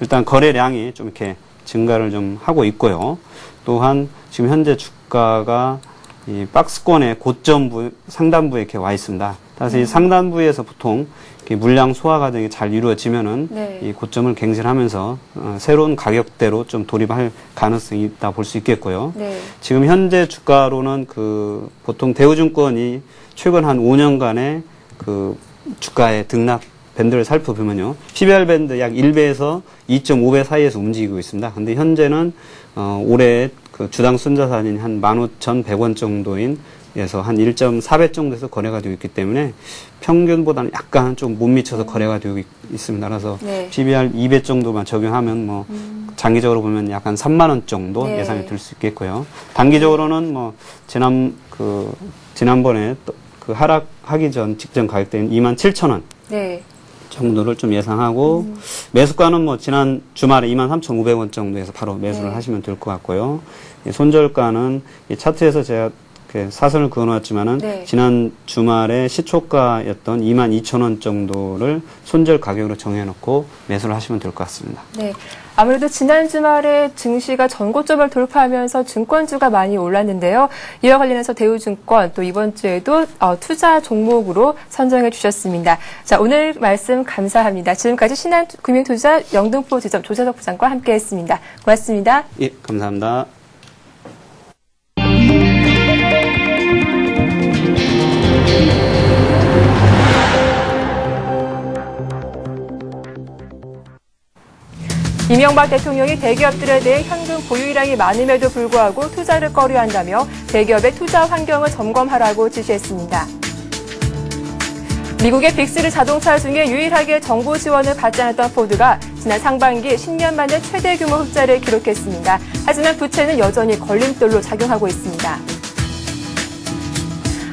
일단 거래량이 좀 이렇게 증가를 좀 하고 있고요. 또한 지금 현재 주가가 이 박스권의 고점부, 상단부에 이렇게 와 있습니다. 따라서 이 상단부에서 보통 이렇게 물량 소화가 되게 잘 이루어지면은 네. 이 고점을 갱신하면서 새로운 가격대로 좀 돌입할 가능성이 있다 볼 수 있겠고요. 네. 지금 현재 주가로는 보통 대우증권이 최근 한 5년간의 주가의 등락 밴드를 살펴보면요. PBR 밴드 약 1배에서 2.5배 사이에서 움직이고 있습니다. 근데 현재는 올해 주당 순자산이 한 15,100원 정도에서 한 1.4배 정도에서 거래가 되고 있기 때문에 평균보다는 약간 좀 못 미쳐서 거래가 되고 있습니다. 그래서 네. PBR 2배 정도만 적용하면 장기적으로 보면 약 한 3만 원 정도 네. 예상이 될 수 있겠고요. 단기적으로는 지난번에 하락하기 직전 가격대인 27,000원. 네. 정도를 좀 예상하고 매수가는 지난 주말에 23,500원 정도에서 바로 매수를 네. 하시면 될 것 같고요. 이 손절가는 이 차트에서 제가 사선을 그어놓았지만은 네. 지난 주말에 시초가였던 22,000원 정도를 손절 가격으로 정해놓고 매수를 하시면 될 것 같습니다. 네. 아무래도 지난 주말에 증시가 전고점을 돌파하면서 증권주가 많이 올랐는데요. 이와 관련해서 대우증권 또 이번 주에도 투자 종목으로 선정해 주셨습니다. 자, 오늘 말씀 감사합니다. 지금까지 신한금융투자 영등포 지점 조재석 부장과 함께했습니다. 고맙습니다. 예, 감사합니다. 이명박 대통령이 대기업들에 대해 현금 보유량이 많음에도 불구하고 투자를 꺼려한다며 대기업의 투자 환경을 점검하라고 지시했습니다. 미국의 빅3 자동차 중에 유일하게 정부 지원을 받지 않았던 포드가 지난 상반기 10년 만에 최대 규모 흑자를 기록했습니다. 하지만 부채는 여전히 걸림돌로 작용하고 있습니다.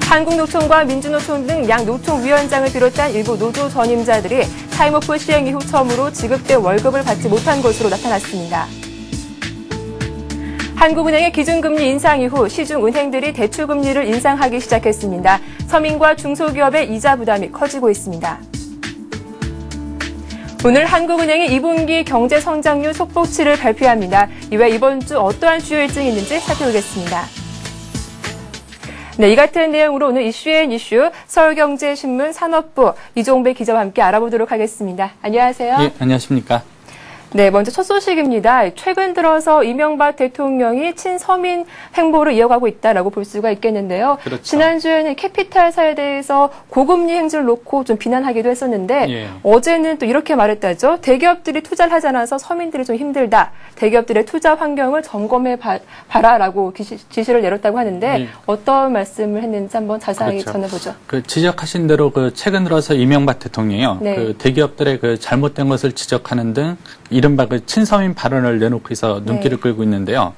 한국노총과 민주노총 등 양 노총위원장을 비롯한 일부 노조 전임자들이 타임오프 시행 이후 처음으로 지급된 월급을 받지 못한 것으로 나타났습니다. 한국은행의 기준금리 인상 이후 시중은행들이 대출금리를 인상하기 시작했습니다. 서민과 중소기업의 이자 부담이 커지고 있습니다. 오늘 한국은행이 2분기 경제성장률 속보치를 발표합니다. 이외 이번 주 어떠한 주요 일정이 있는지 살펴보겠습니다. 네, 이 같은 내용으로 오늘 이슈 서울경제신문 산업부 이종배 기자와 함께 알아보도록 하겠습니다. 안녕하세요. 예, 안녕하십니까. 네, 먼저 첫 소식입니다. 최근 들어서 이명박 대통령이 친서민 행보를 이어가고 있다라고 볼 수가 있겠는데요. 그렇죠. 지난주에는 캐피탈사에 대해서 고금리 행진을 놓고 좀 비난하기도 했었는데 예. 어제는 또 이렇게 말했다죠. 대기업들이 투자를 하지 않아서 서민들이 좀 힘들다. 대기업들의 투자 환경을 점검해 봐라라고 지시를 내렸다고 하는데 예. 어떤 말씀을 했는지 한번 자세하게 그렇죠. 전해보죠. 지적하신 대로 최근 들어서 이명박 대통령이요. 네. 대기업들의 잘못된 것을 지적하는 등 이른바 친서민 발언을 내놓고 있어 눈길을 네. 끌고 있는데요.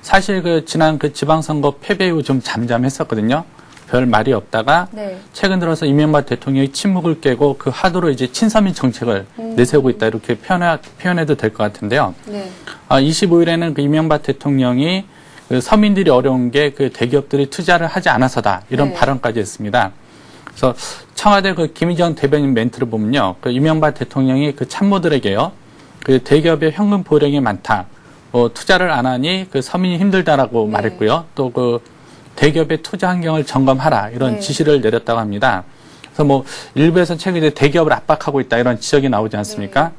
사실 지난 지방선거 패배 이후 좀 잠잠했었거든요. 별 말이 없다가 네. 최근 들어서 이명박 대통령이 침묵을 깨고 그 하도로 이제 친서민 정책을 내세우고 있다 이렇게 표현해도 될 것 같은데요. 네. 25일에는 이명박 대통령이 서민들이 어려운 게 대기업들이 투자를 하지 않아서다 이런 네. 발언까지 했습니다. 그래서 청와대 김희정 대변인 멘트를 보면요, 이명박 대통령이 참모들에게요, 대기업의 현금 보유량이 많다, 투자를 안 하니 서민이 힘들다라고 네. 말했고요. 또 대기업의 투자 환경을 점검하라 이런 네. 지시를 내렸다고 합니다. 그래서 일부에서 최근 이제 대기업을 압박하고 있다 이런 지적이 나오지 않습니까? 네.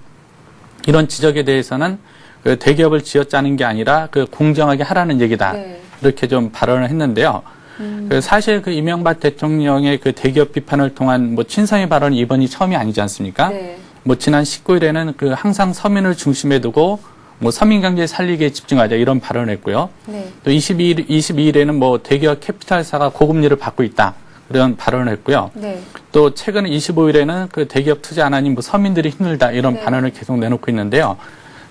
이런 지적에 대해서는 대기업을 쥐어짜는 게 아니라 공정하게 하라는 얘기다. 네. 이렇게 좀 발언을 했는데요. 사실 이명박 대통령의 대기업 비판을 통한 친서민 발언이 이번이 처음이 아니지 않습니까? 네. 지난 19일에는 항상 서민을 중심에 두고 서민 경제 살리기에 집중하자 이런 발언을 했고요. 네. 또 22일에는 대기업 캐피탈사가 고금리를 받고 있다. 이런 발언을 했고요. 네. 또 최근 25일에는 대기업 투자 안 하니 서민들이 힘들다 이런 네. 발언을 계속 내놓고 있는데요.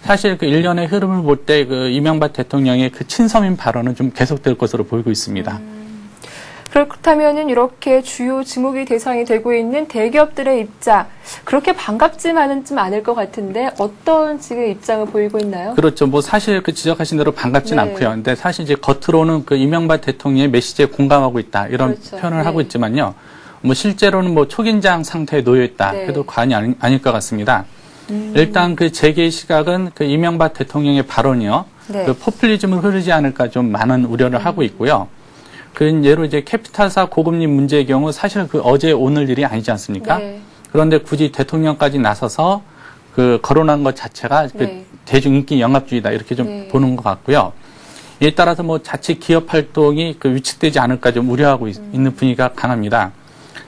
사실 일련의 흐름을 볼 때 이명박 대통령의 친서민 발언은 좀 계속될 것으로 보이고 있습니다. 그렇다면은 이렇게 주요 지목이 대상이 되고 있는 대기업들의 입장, 그렇게 반갑지만은 좀 않을 것 같은데 어떤 지금 입장을 보이고 있나요? 그렇죠. 뭐 사실 그 지적하신 대로 반갑진 네. 않고요. 근데 사실 이제 겉으로는 그 이명박 대통령의 메시지에 공감하고 있다 이런 그렇죠. 표현을 네. 하고 있지만요. 뭐 실제로는 뭐 초긴장 상태에 놓여 있다 네. 해도 과언이 아닐 것 같습니다. 일단 그 제 개의 시각은 그 이명박 대통령의 발언이요. 네. 그 포퓰리즘을 흐르지 않을까 좀 많은 우려를 하고 있고요. 그 예로 이제 캐피탈사 고금리 문제의 경우 사실 그 어제 오늘 일이 아니지 않습니까? 네. 그런데 굳이 대통령까지 나서서 그 거론한 것 자체가 그 네. 대중인기 영합주의다 이렇게 좀 네. 보는 것 같고요. 이에 따라서 뭐 자칫 기업 활동이 그 위축되지 않을까 좀 우려하고 있는 분위기가 강합니다.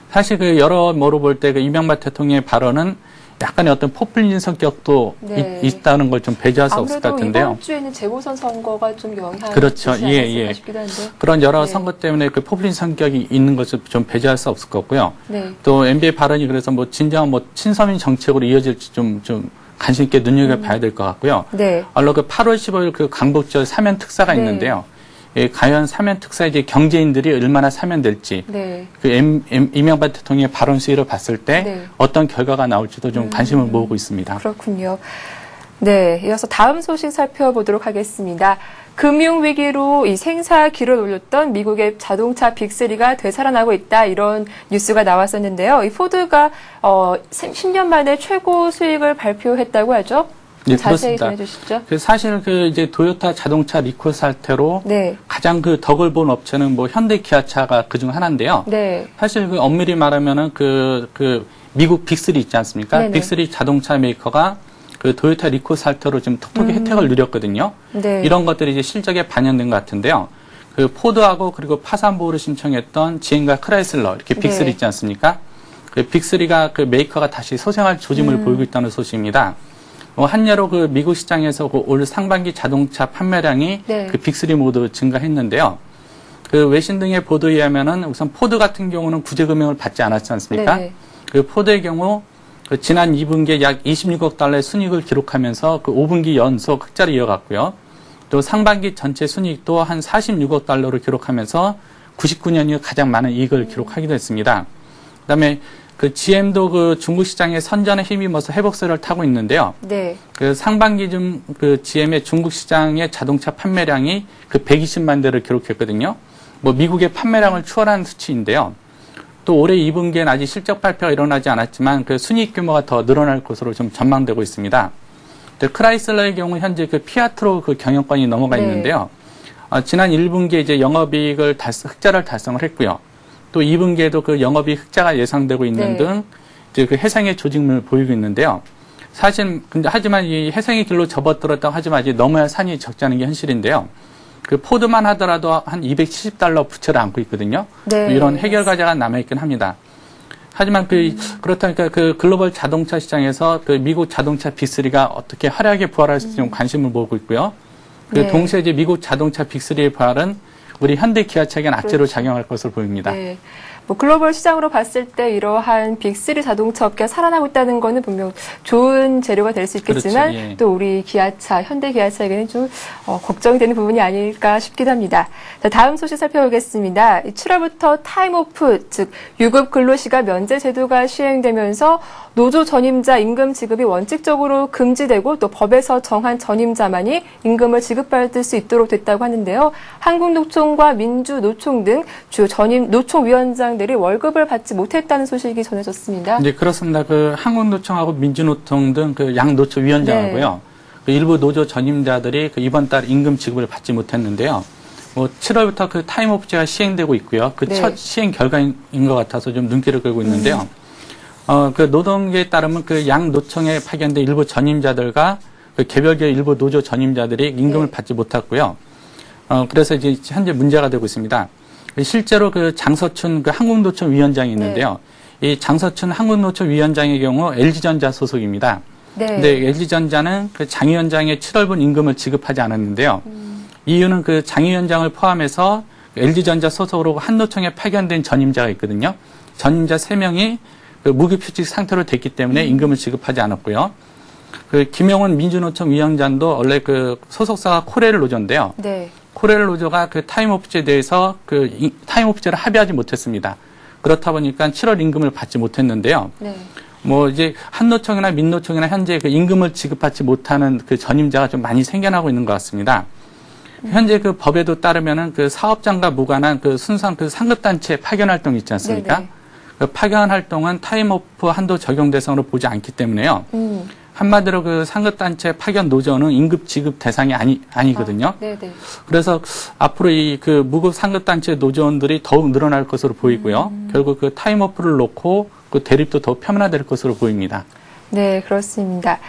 사실 그 여러모로 볼 때 그 이명박 대통령의 발언은 약간의 어떤 포퓰리즘 성격도 네. 있다는 걸 좀 배제할 수 없을 것 아무래도 같은데요. 이번 주에는 재보선 선거가 좀 영향을 그렇죠. 주지 예, 않았을까 예. 싶기도 한데. 그런 여러 네. 선거 때문에 그 포퓰리즘 성격이 있는 것을 좀 배제할 수 없을 것 같고요. 네. 또 NBA 발언이 그래서 뭐 진정한 뭐 친서민 정책으로 이어질지 좀 관심 있게 눈여겨봐야 될 것 같고요. 네. 얼른 그 8월 15일 그 강북절 사면 특사가 네. 있는데요. 예, 과연 사면 특사 이제 경제인들이 얼마나 사면될지 네. 그 이명박 대통령의 발언 수위를 봤을 때 네. 어떤 결과가 나올지도 좀 관심을 모으고 있습니다. 그렇군요. 네, 이어서 다음 소식 살펴보도록 하겠습니다. 금융위기로 이 생사기를 올렸던 미국의 자동차 빅3가 되살아나고 있다, 이런 뉴스가 나왔었는데요. 이 포드가 10년 만에 최고 수익을 발표했다고 하죠? 네, 자세히 그렇습니다. 전해주시죠. 그 사실 그 이제 도요타 자동차 리콜 사태로 네. 가장 그 덕을 본 업체는 뭐 현대 기아차가 그중 하나인데요. 네. 사실 그 엄밀히 말하면은 그 미국 빅3 있지 않습니까? 네네. 빅3 자동차 메이커가 그 도요타 리콜 사태로 좀 톡톡히 혜택을 누렸거든요. 네. 이런 것들이 이제 실적에 반영된 것 같은데요. 그 포드하고 그리고 파산보호를 신청했던 GM과 크라이슬러 이렇게 빅3 네. 있지 않습니까? 그 빅3가 그 메이커가 다시 소생할 조짐을 보이고 있다는 소식입니다. 한여로 그 미국 시장에서 그 올 상반기 자동차 판매량이 네. 그 빅3 모두 증가했는데요. 그 외신 등의 보도에 의하면은 우선 포드 같은 경우는 구제 금융을 받지 않았지 않습니까? 네. 그 포드의 경우 그 지난 2분기에 약 26억 달러의 순이익을 기록하면서 그 5분기 연속 흑자를 이어갔고요. 또 상반기 전체 순이익도 한 46억 달러를 기록하면서 99년 이후 가장 많은 이익을 기록하기도 했습니다. 그다음에 그 GM도 그 중국 시장의 선전에 힘입어서 회복세를 타고 있는데요. 네. 그 상반기 좀 그 GM의 중국 시장의 자동차 판매량이 그 120만 대를 기록했거든요. 뭐 미국의 판매량을 추월한 수치인데요. 또 올해 2분기엔 아직 실적 발표가 일어나지 않았지만 그 순이익 규모가 더 늘어날 것으로 좀 전망되고 있습니다. 크라이슬러의 경우 현재 그 피아트로 그 경영권이 넘어가 네. 있는데요. 지난 1분기에 이제 영업이익을 흑자를 달성을 했고요. 또 2분기에도 그 영업이익 흑자가 예상되고 있는 네. 등 이제 그 해상의 조짐을 보이고 있는데요. 사실 근데 하지만 이 해상의 길로 접어들었다고 하지만 아직 넘어야 산이 적지 않은 게 현실인데요. 그 포드만 하더라도 한 270달러 부채를 안고 있거든요. 네. 이런 해결 과제가 남아있긴 합니다. 하지만 그렇다니까 그 글로벌 자동차 시장에서 그 미국 자동차 빅3가 어떻게 화려하게 부활할지 좀 관심을 모으고 있고요. 그 네. 동시에 이제 미국 자동차 빅3의 부활은 우리 현대 기아차에겐 악재로 그렇죠. 작용할 것으로 보입니다. 네. 뭐 글로벌 시장으로 봤을 때 이러한 빅3 자동차 업계가 살아나고 있다는 거는 분명 좋은 재료가 될 수 있겠지만, 그렇죠. 예. 또 우리 기아차, 현대 기아차에게는 좀 걱정이 되는 부분이 아닐까 싶기도 합니다. 자, 다음 소식 살펴보겠습니다. 7월부터 타임오프, 즉 유급 근로시간 면제 제도가 시행되면서 노조 전임자 임금 지급이 원칙적으로 금지되고 또 법에서 정한 전임자만이 임금을 지급받을 수 있도록 됐다고 하는데요. 한국노총과 민주노총 등 주요 전임 노총위원장들이 월급을 받지 못했다는 소식이 전해졌습니다. 네, 그렇습니다. 그 한국노총하고 민주노총 등 그 양노총 위원장하고요. 그 일부 노조 전임자들이 그 이번 달 임금 지급을 받지 못했는데요. 뭐 7월부터 그 타임오프제가 시행되고 있고요. 그 첫 네. 시행 결과인 것 같아서 좀 눈길을 끌고 있는데요. 그 노동계에 따르면 그 양 노총에 파견된 일부 전임자들과 그 개별계 일부 노조 전임자들이 임금을 네. 받지 못했고요. 그래서 이제 현재 문제가 되고 있습니다. 실제로 그 장서춘 그 한국노총 위원장이 있는데요. 이 장서춘 한국노총 위원장의 경우 LG전자 소속입니다. 네. 근데 LG전자는 그 장 위원장의 7월분 임금을 지급하지 않았는데요. 이유는 그 장 위원장을 포함해서 LG전자 소속으로 한노총에 파견된 전임자가 있거든요. 전임자 3명이 그 무급휴직 상태로 됐기 때문에 임금을 지급하지 않았고요. 그 김영훈 민주노총 위원장도 원래 그 소속사가 코레일 노조인데요. 네. 코렐 노조가 그 타임오프제에 대해서 타임오프제를 합의하지 못했습니다. 그렇다 보니까 7월 임금을 받지 못했는데요. 네. 뭐 이제 한노총이나 민노총이나 현재 그 임금을 지급받지 못하는 그 전임자가 좀 많이 생겨나고 있는 것 같습니다. 현재 그 법에도 따르면은 그 사업장과 무관한 그 순수한 그 상급단체 파견 활동 있지 않습니까? 네네. 그 파견 활동은 타임오프 한도 적용 대상으로 보지 않기 때문에요. 한마디로 그 상급단체 파견 노조는 임금 지급 대상이 아니거든요. 네네. 그래서 앞으로 이 그 무급 상급단체 노조원들이 더욱 늘어날 것으로 보이고요. 결국 그 타임오프를 놓고 그 대립도 더 표면화될 것으로 보입니다. 네, 그렇습니다.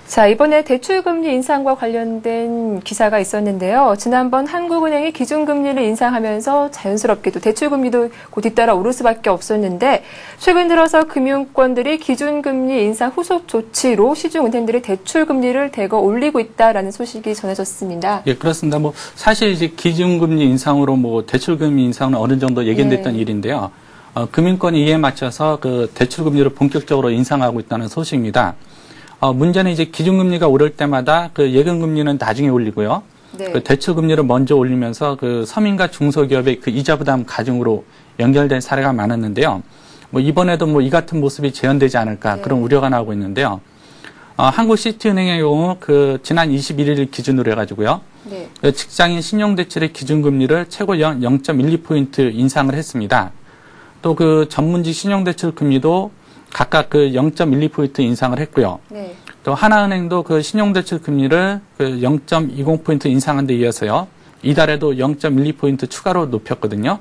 자, 이번에 대출금리 인상과 관련된 기사가 있었는데요. 지난번 한국은행이 기준금리를 인상하면서 자연스럽게도 대출금리도 곧 뒤따라 오를 수밖에 없었는데 최근 들어서 금융권들이 기준금리 인상 후속 조치로 시중은행들이 대출금리를 대거 올리고 있다라는 소식이 전해졌습니다. 예, 그렇습니다. 뭐 사실 이제 기준금리 인상으로 뭐 대출금리 인상은 어느 정도 예견됐던 일인데요. 금융권이 이에 맞춰서 그 대출금리를 본격적으로 인상하고 있다는 소식입니다. 문제는 이제 기준금리가 오를 때마다 그 예금금리는 나중에 올리고요. 네. 그 대출금리를 먼저 올리면서 그 서민과 중소기업의 그 이자 부담 가중으로 연결된 사례가 많았는데요. 뭐 이번에도 뭐 이 같은 모습이 재현되지 않을까 그런 우려가 나오고 있는데요. 한국시티은행의 경우 그 지난 21일 기준으로 해가지고요. 네. 그 직장인 신용대출의 기준금리를 최고 0.12포인트 인상을 했습니다. 또 그 전문직 신용대출 금리도 각각 그 0.12포인트 인상을 했고요. 네. 또 하나은행도 그 신용대출 금리를 그 0.20포인트 인상한 데 이어서요. 이달에도 0.12포인트 추가로 높였거든요.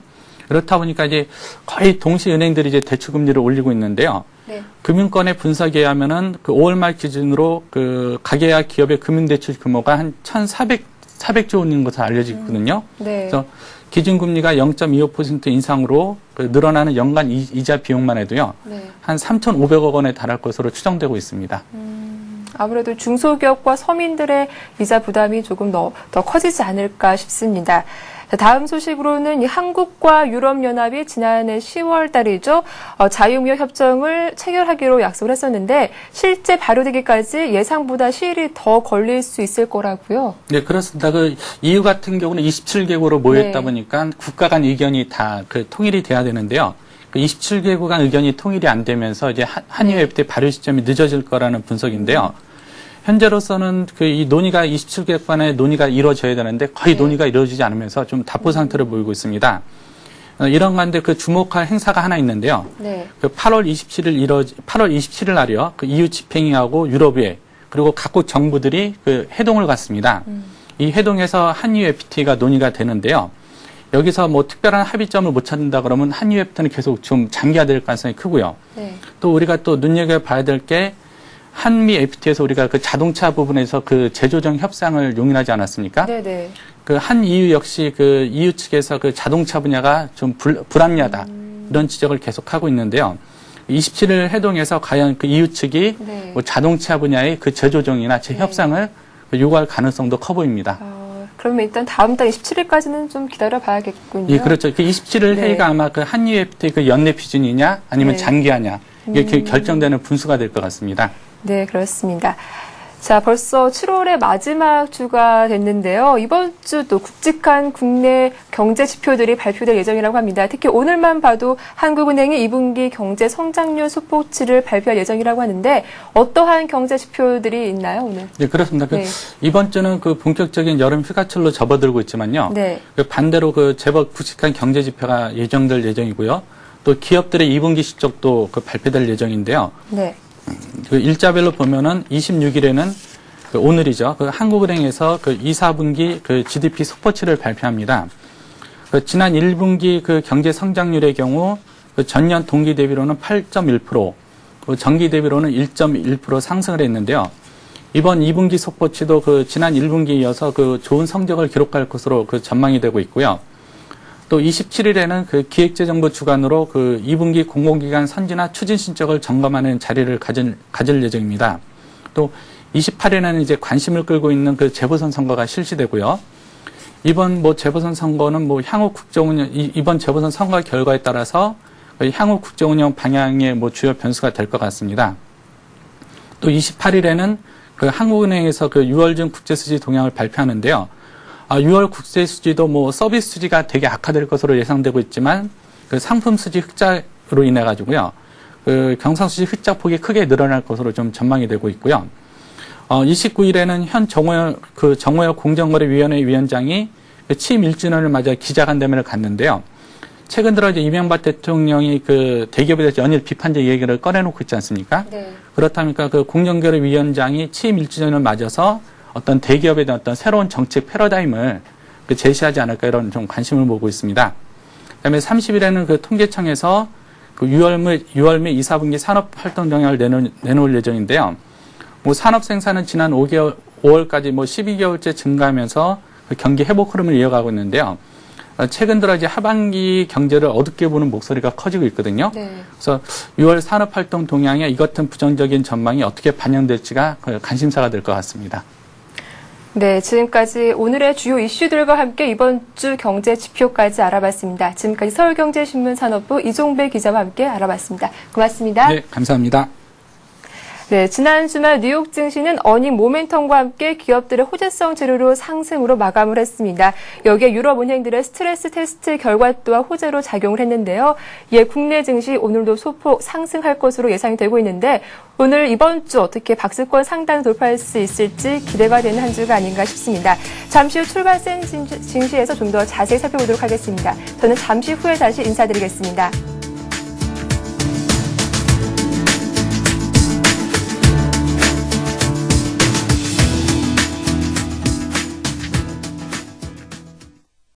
그렇다 보니까 이제 거의 동시에 은행들이 이제 대출 금리를 올리고 있는데요. 네. 금융권의 분석에 의하면은 그 5월 말 기준으로 그 가계와 기업의 금융대출 규모가 한 1,400조 원인 것으로 알려지거든요. 네. 그래서 기준금리가 0.25% 인상으로 그 늘어나는 연간 이자 비용만 해도요. 네. 한 3,500억 원에 달할 것으로 추정되고 있습니다. 아무래도 중소기업과 서민들의 이자 부담이 조금 더 커지지 않을까 싶습니다. 자, 다음 소식으로는 이 한국과 유럽연합이 지난해 10월 달이죠. 자유무역 협정을 체결하기로 약속을 했었는데 실제 발효되기까지 예상보다 시일이 더 걸릴 수 있을 거라고요. 네, 그렇습니다. 그 EU 같은 경우는 27개국으로 모였다 네. 보니까 국가 간 의견이 다 그 통일이 돼야 되는데요. 그 27개국 간 의견이 통일이 안 되면서 이제 한일 FTA 발효 시점이 늦어질 거라는 분석인데요. 현재로서는 그 이 논의가 27개국 간의 논의가 이루어져야 되는데 거의 논의가 이루어지지 않으면서 좀 답보 상태를 보이고 있습니다. 이런 가운데 그 주목할 행사가 하나 있는데요. 네. 그 8월 27일 날이요. 그 EU 집행위하고 유럽의 그리고 각국 정부들이 그 회동을 갖습니다. 이 회동에서 한EU FTA가 논의가 되는데요. 여기서 뭐 특별한 합의점을 못 찾는다 그러면 한EU FTA는 계속 좀 장기화될 가능성이 크고요. 네. 또 우리가 또 눈여겨봐야 될 게 한미 FTA에서 우리가 그 자동차 부분에서 그 재조정 협상을 용인하지 않았습니까? 네네. 그 한 EU 역시 그 EU 측에서 그 자동차 분야가 좀 불합리하다 이런 지적을 계속하고 있는데요. 27일 회동에서 과연 그 EU 측이 네. 뭐 자동차 분야의 그 재조정이나 재협상을 요구할 가능성도 커 보입니다. 그러면 일단 다음 달 27일까지는 좀 기다려 봐야겠군요. 예, 그렇죠. 그 27일 네. 회의가 아마 그 한EU FTA 그 연내 비준이냐 아니면 네. 장기화냐 이게 결정되는 분수가 될 것 같습니다. 네, 그렇습니다. 자, 벌써 7월의 마지막 주가 됐는데요. 이번 주도 굵직한 국내 경제 지표들이 발표될 예정이라고 합니다. 특히 오늘만 봐도 한국은행이 2분기 경제 성장률 소폭치를 발표할 예정이라고 하는데 어떠한 경제 지표들이 있나요, 오늘? 네, 그렇습니다. 네. 이번 주는 그 본격적인 여름 휴가철로 접어들고 있지만요. 네. 그 반대로 그 제법 굵직한 경제 지표가 예정될 예정이고요. 또 기업들의 2분기 실적도 그 발표될 예정인데요. 네. 그 일자별로 보면은 26일에는 그 오늘이죠. 그 한국은행에서 그 2, 4분기 그 GDP 속보치를 발표합니다. 그 지난 1분기 그 경제 성장률의 경우 그 전년 동기 대비로는 8.1%, 그 전기 대비로는 1.1% 상승을 했는데요. 이번 2분기 속보치도 그 지난 1분기에 이어서 그 좋은 성적을 기록할 것으로 그 전망이 되고 있고요. 또 27일에는 그 기획재정부 주관으로 그 2분기 공공기관 선진화 추진 실적을 점검하는 자리를 가질 예정입니다. 또 28일에는 이제 관심을 끌고 있는 그 재보선 선거가 실시되고요. 이번 뭐 재보선 선거는 뭐 향후 국정운영, 이번 재보선 선거 결과에 따라서 향후 국정운영 방향의 뭐 주요 변수가 될 것 같습니다. 또 28일에는 그 한국은행에서 그 6월 중 국제수지 동향을 발표하는데요. 6월 국세 수지도 뭐 서비스 수지가 되게 악화될 것으로 예상되고 있지만 그 상품 수지 흑자로 인해 가지고요. 그 경상 수지 흑자 폭이 크게 늘어날 것으로 좀 전망이 되고 있고요. 29일에는 현 정호영 공정거래위원회 위원장이 그 취임 1주년을 맞아 기자간담회를 갔는데요. 최근 들어 이제 이명박 대통령이 그 대기업에 대해서 연일 비판적 얘기를 꺼내놓고 있지 않습니까? 네. 그렇다니까 그 공정거래위원장이 취임 1주년을 맞아서 어떤 대기업에 대한 어떤 새로운 정책 패러다임을 그 제시하지 않을까 이런 좀 관심을 모으고 있습니다. 그다음에 30일에는 그 통계청에서 그 6월 및 2, 4분기 산업활동 동향을 내놓을 예정인데요. 뭐 산업 생산은 지난 5월까지 뭐 12개월째 증가하면서 그 경기 회복 흐름을 이어가고 있는데요. 최근 들어 이제 하반기 경제를 어둡게 보는 목소리가 커지고 있거든요. 네. 그래서 6월 산업활동 동향에 이 같은 부정적인 전망이 어떻게 반영될지가 관심사가 될 것 같습니다. 네, 지금까지 오늘의 주요 이슈들과 함께 이번 주 경제 지표까지 알아봤습니다. 지금까지 서울경제신문 산업부 이종배 기자와 함께 알아봤습니다. 고맙습니다. 네, 감사합니다. 네, 지난 주말 뉴욕 증시는 어닝 모멘텀과 함께 기업들의 호재성 재료로 상승으로 마감을 했습니다. 여기에 유럽 은행들의 스트레스 테스트 결과 또한 호재로 작용을 했는데요. 이에 국내 증시 오늘도 소폭 상승할 것으로 예상이 되고 있는데 오늘 이번 주 어떻게 박스권 상단을 돌파할 수 있을지 기대가 되는 한 주가 아닌가 싶습니다. 잠시 후 출발센 증시에서 좀 더 자세히 살펴보도록 하겠습니다. 저는 잠시 후에 다시 인사드리겠습니다.